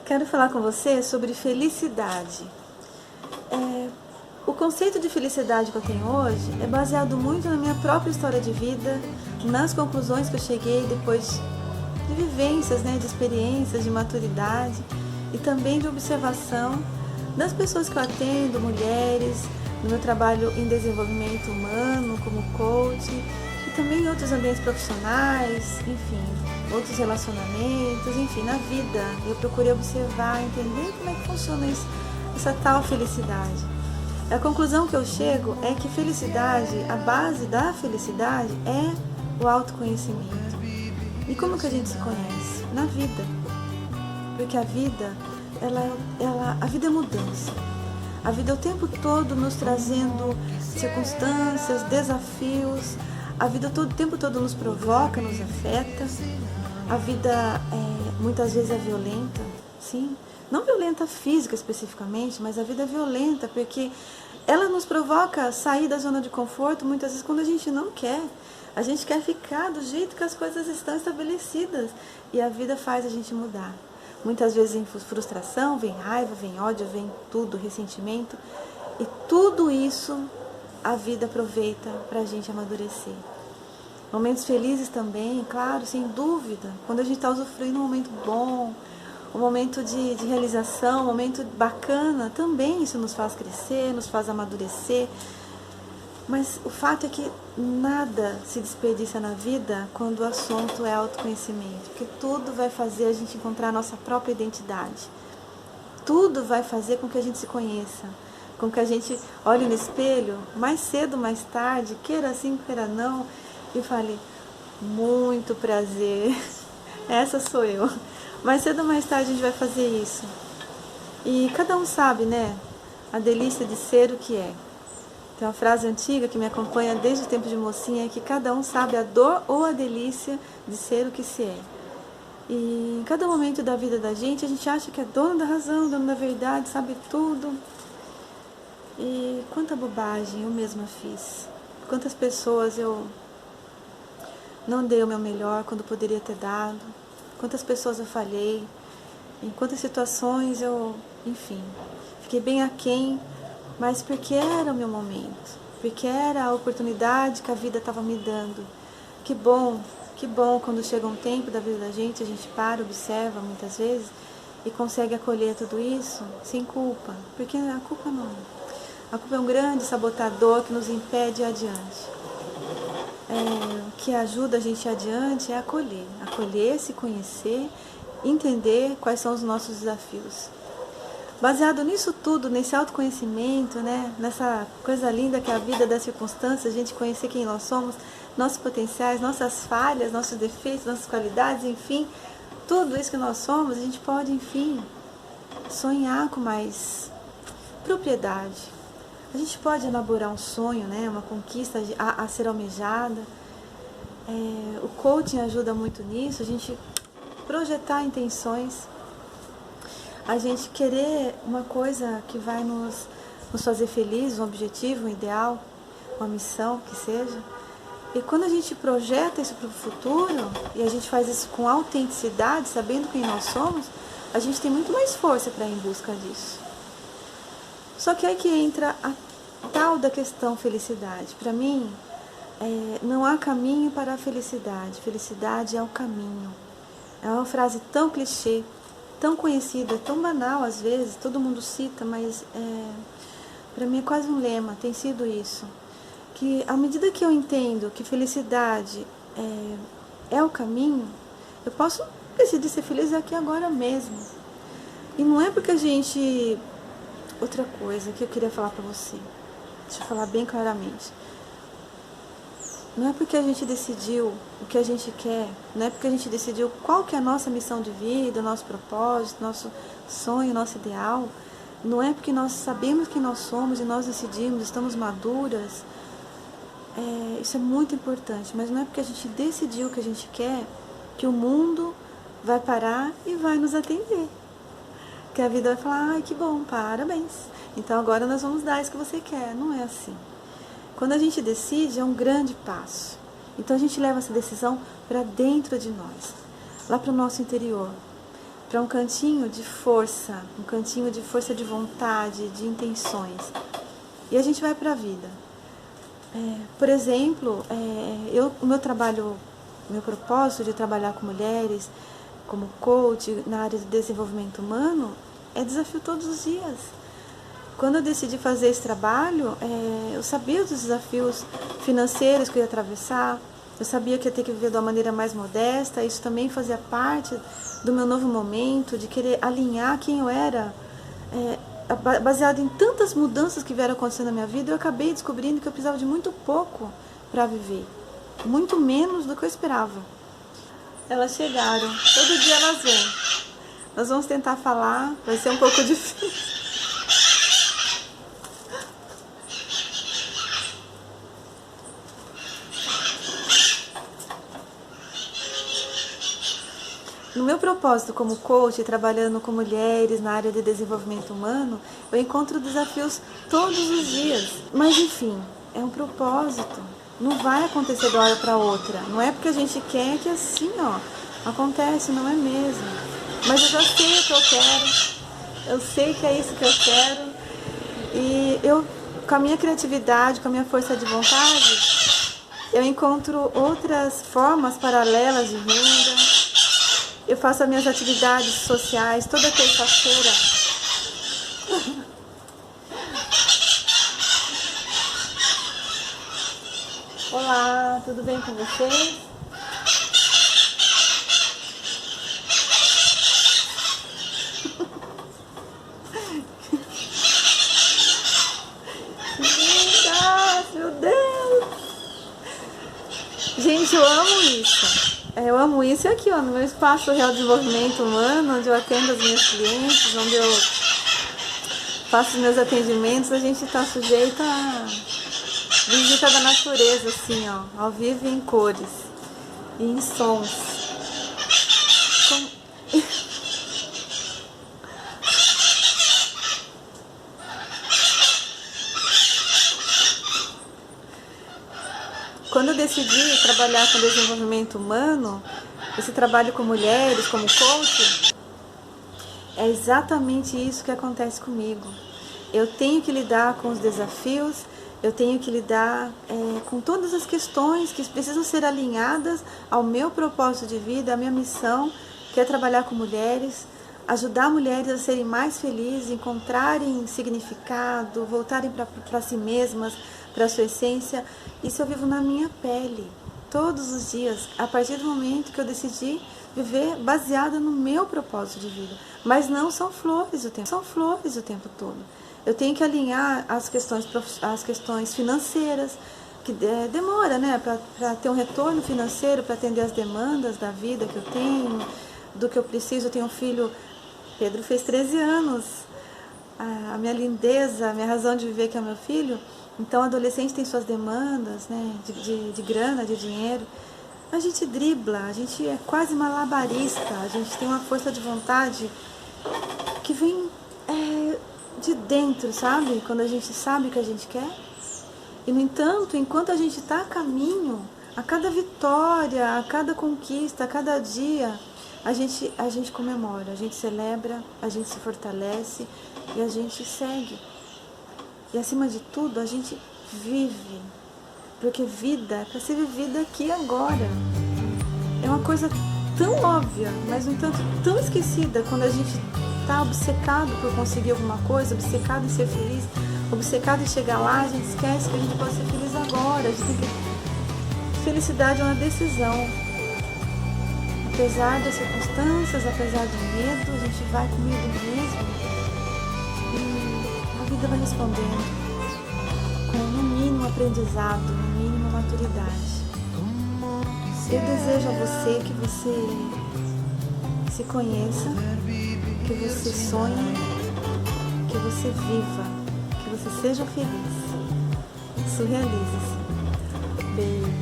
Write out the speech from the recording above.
Quero falar com você sobre felicidade. O conceito de felicidade que eu tenho hoje é baseado muito na minha própria história de vida, nas conclusões que eu cheguei depois de vivências, de experiências, de maturidade e também de observação das pessoas que eu atendo, mulheres, no meu trabalho em desenvolvimento humano, como coach, e também em outros ambientes profissionais, enfim, outros relacionamentos, enfim, na vida. Eu procurei observar, entender como é que funciona isso, essa tal felicidade. A conclusão que eu chego é que felicidade, a base da felicidade é o autoconhecimento. E como que a gente se conhece? Na vida. Porque a vida, a vida é mudança. A vida é o tempo todo nos trazendo circunstâncias, desafios. A vida o tempo todo nos provoca, nos afeta. A vida muitas vezes é violenta, sim. Não violenta física especificamente, mas a vida é violenta porque ela nos provoca a sair da zona de conforto muitas vezes quando a gente não quer. A gente quer ficar do jeito que as coisas estão estabelecidas e a vida faz a gente mudar. Muitas vezes vem frustração, vem raiva, vem ódio, vem tudo, ressentimento. E tudo isso a vida aproveita para a gente amadurecer. Momentos felizes também, claro, sem dúvida. Quando a gente está usufruindo um momento bom, um momento de realização, um momento bacana, também isso nos faz crescer, nos faz amadurecer. Mas o fato é que nada se desperdiça na vida quando o assunto é autoconhecimento, porque tudo vai fazer a gente encontrar a nossa própria identidade. Tudo vai fazer com que a gente se conheça, com que a gente olhe no espelho, mais cedo, mais tarde, queira sim, queira não, e fale, muito prazer, essa sou eu. Mais cedo ou mais tarde a gente vai fazer isso. E cada um sabe, a delícia de ser o que é. Tem uma frase antiga que me acompanha desde o tempo de mocinha, que cada um sabe a dor ou a delícia de ser o que se é. E em cada momento da vida da gente, a gente acha que é dono da razão, dono da verdade, sabe tudo. E quanta bobagem eu mesma fiz. Quantas pessoas eu não dei o meu melhor quando poderia ter dado. Quantas pessoas eu falhei. Em quantas situações eu, enfim, fiquei bem aquém. Mas porque era o meu momento, porque era a oportunidade que a vida estava me dando. Que bom quando chega um tempo da vida da gente, a gente para, observa muitas vezes e consegue acolher tudo isso sem culpa. Porque a culpa é um grande sabotador que nos impede ir adiante. O que ajuda a gente a ir adiante é acolher, se conhecer, entender quais são os nossos desafios. Baseado nisso tudo, nesse autoconhecimento, nessa coisa linda que é a vida das circunstâncias, a gente conhecer quem nós somos, nossos potenciais, nossas falhas, nossos defeitos, nossas qualidades, enfim, tudo isso que nós somos, a gente pode, enfim, sonhar com mais propriedade. A gente pode elaborar um sonho, uma conquista a ser almejada. O coaching ajuda muito nisso, a gente projetar intenções. A gente querer uma coisa que vai nos fazer felizes, um objetivo, um ideal, uma missão, que seja. E quando a gente projeta isso para o futuro, e a gente faz isso com autenticidade, sabendo quem nós somos, a gente tem muito mais força para ir em busca disso. Só que aí que entra a tal da questão felicidade. Para mim, não há caminho para a felicidade. Felicidade é o caminho. É uma frase tão clichê, tão conhecida, tão banal às vezes, todo mundo cita, mas para mim é quase um lema, tem sido isso. Que à medida que eu entendo que felicidade é o caminho, eu posso decidir ser feliz aqui agora mesmo. E não é porque a gente... Outra coisa que eu queria falar para você, deixa eu falar bem claramente. Não é porque a gente decidiu o que a gente quer, não é porque a gente decidiu qual que é a nossa missão de vida, nosso propósito, nosso sonho, nosso ideal. Não é porque nós sabemos quem nós somos e nós decidimos, estamos maduras. Isso é muito importante, mas não é porque a gente decidiu o que a gente quer que o mundo vai parar e vai nos atender. Que a vida vai falar, ai que bom, parabéns. Então agora nós vamos dar isso que você quer. Não é assim. Quando a gente decide, é um grande passo. Então a gente leva essa decisão para dentro de nós, lá para o nosso interior. para um cantinho de força, de vontade, de intenções. E a gente vai para a vida. Por exemplo, o meu trabalho, meu propósito de trabalhar com mulheres, como coach na área de desenvolvimento humano, é desafio todos os dias. Quando eu decidi fazer esse trabalho, eu sabia dos desafios financeiros que eu ia atravessar, eu sabia que ia ter que viver de uma maneira mais modesta, isso também fazia parte do meu novo momento, de querer alinhar quem eu era, baseado em tantas mudanças que vieram acontecendo na minha vida. Eu acabei descobrindo que eu precisava de muito pouco para viver, muito menos do que eu esperava. Elas chegaram, todo dia elas vêm. Nós vamos tentar falar, vai ser um pouco difícil. No meu propósito como coach, trabalhando com mulheres na área de desenvolvimento humano, eu encontro desafios todos os dias. Mas enfim, é um propósito. Não vai acontecer de uma hora para outra. Não é porque a gente quer que assim, acontece, não é mesmo. Mas eu já sei o que eu quero. Eu sei que é isso que eu quero. E eu, com a minha criatividade, com a minha força de vontade, eu encontro outras formas paralelas de renda. Eu faço as minhas atividades sociais toda terça-feira. Olá, tudo bem com vocês? Meu Deus! Gente, eu amo isso. Eu amo isso. E aqui, no meu espaço Real Desenvolvimento Humano, onde eu atendo as minhas clientes, onde eu faço os meus atendimentos, a gente está sujeito a visita da natureza, assim, ao vivo e em cores e em sons. Quando eu decidi trabalhar com desenvolvimento humano, esse trabalho com mulheres, como coach, é exatamente isso que acontece comigo. Eu tenho que lidar com os desafios, eu tenho que lidar com todas as questões que precisam ser alinhadas ao meu propósito de vida, à minha missão, que é trabalhar com mulheres, ajudar mulheres a serem mais felizes, encontrarem significado, voltarem para si mesmas, para a sua essência. Isso eu vivo na minha pele, todos os dias, a partir do momento que eu decidi viver baseada no meu propósito de vida. Mas não são flores o tempo todo. Eu tenho que alinhar as questões financeiras, que demora, né, para ter um retorno financeiro, para atender as demandas da vida que eu tenho, do que eu preciso. Eu tenho um filho, Pedro fez 13 anos, a minha lindeza, a minha razão de viver, que é o meu filho. Então, o adolescente tem suas demandas, né, de grana, de dinheiro. A gente dribla, a gente é quase malabarista, a gente tem uma força de vontade que vem de dentro, sabe? Quando a gente sabe o que a gente quer. E, no entanto, enquanto a gente está a caminho, a cada vitória, a cada conquista, a cada dia, a gente comemora, a gente celebra, a gente se fortalece e a gente segue. E, acima de tudo, a gente vive. Porque vida é para ser vivida aqui e agora. É uma coisa tão óbvia, mas, no entanto, tão esquecida quando a gente está obcecado por conseguir alguma coisa, obcecado em ser feliz, obcecado em chegar lá. A gente esquece que a gente pode ser feliz agora. Felicidade é uma decisão. Apesar das circunstâncias, apesar do medo, a gente vai com medo mesmo. E a vida vai respondendo com, no mínimo, aprendizado, no mínimo, maturidade. Eu desejo a você que você se conheça, que você sonhe, que você viva, que você seja feliz. Se realize-se. Beijo.